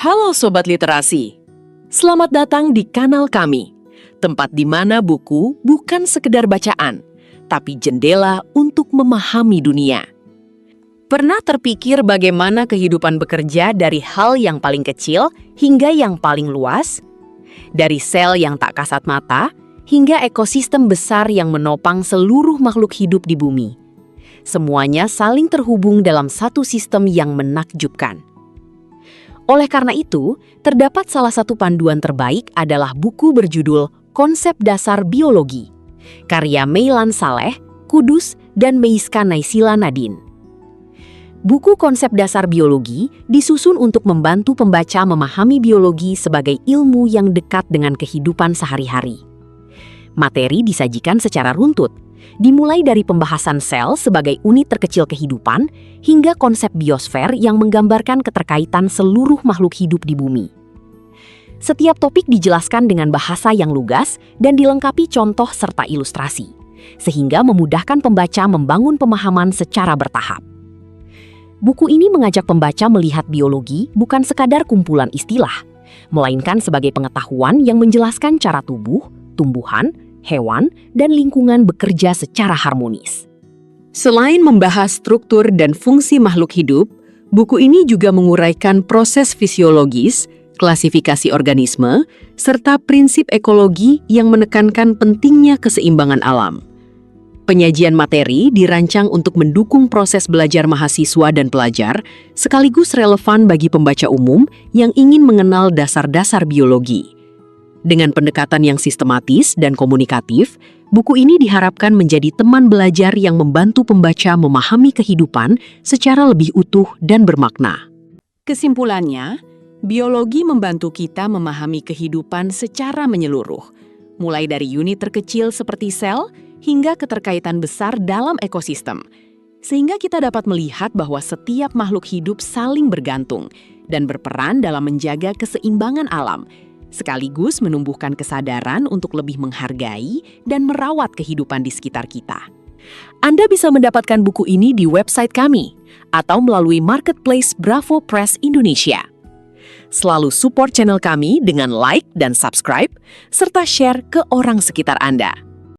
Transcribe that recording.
Halo Sobat Literasi, selamat datang di kanal kami, tempat di mana buku bukan sekedar bacaan, tapi jendela untuk memahami dunia. Pernah terpikir bagaimana kehidupan bekerja dari hal yang paling kecil hingga yang paling luas? Dari sel yang tak kasat mata, hingga ekosistem besar yang menopang seluruh makhluk hidup di bumi. Semuanya saling terhubung dalam satu sistem yang menakjubkan. Oleh karena itu, terdapat salah satu panduan terbaik adalah buku berjudul Konsep Dasar Biologi, karya Meilan Saleh, Kudus, dan Meiska Naysila Nadine. Buku Konsep Dasar Biologi disusun untuk membantu pembaca memahami biologi sebagai ilmu yang dekat dengan kehidupan sehari-hari. Materi disajikan secara runtut, dimulai dari pembahasan sel sebagai unit terkecil kehidupan hingga konsep biosfer yang menggambarkan keterkaitan seluruh makhluk hidup di bumi. Setiap topik dijelaskan dengan bahasa yang lugas dan dilengkapi contoh serta ilustrasi, sehingga memudahkan pembaca membangun pemahaman secara bertahap. Buku ini mengajak pembaca melihat biologi bukan sekadar kumpulan istilah, melainkan sebagai pengetahuan yang menjelaskan cara tubuh, tumbuhan, hewan, dan lingkungan bekerja secara harmonis. Selain membahas struktur dan fungsi makhluk hidup, buku ini juga menguraikan proses fisiologis, klasifikasi organisme, serta prinsip ekologi yang menekankan pentingnya keseimbangan alam. Penyajian materi dirancang untuk mendukung proses belajar mahasiswa dan pelajar, sekaligus relevan bagi pembaca umum yang ingin mengenal dasar-dasar biologi. Dengan pendekatan yang sistematis dan komunikatif, buku ini diharapkan menjadi teman belajar yang membantu pembaca memahami kehidupan secara lebih utuh dan bermakna. Kesimpulannya, biologi membantu kita memahami kehidupan secara menyeluruh, mulai dari unit terkecil seperti sel hingga keterkaitan besar dalam ekosistem, sehingga kita dapat melihat bahwa setiap makhluk hidup saling bergantung dan berperan dalam menjaga keseimbangan alam, sekaligus menumbuhkan kesadaran untuk lebih menghargai dan merawat kehidupan di sekitar kita. Anda bisa mendapatkan buku ini di website kami atau melalui marketplace Bravo Press Indonesia. Selalu support channel kami dengan like dan subscribe, serta share ke orang sekitar Anda.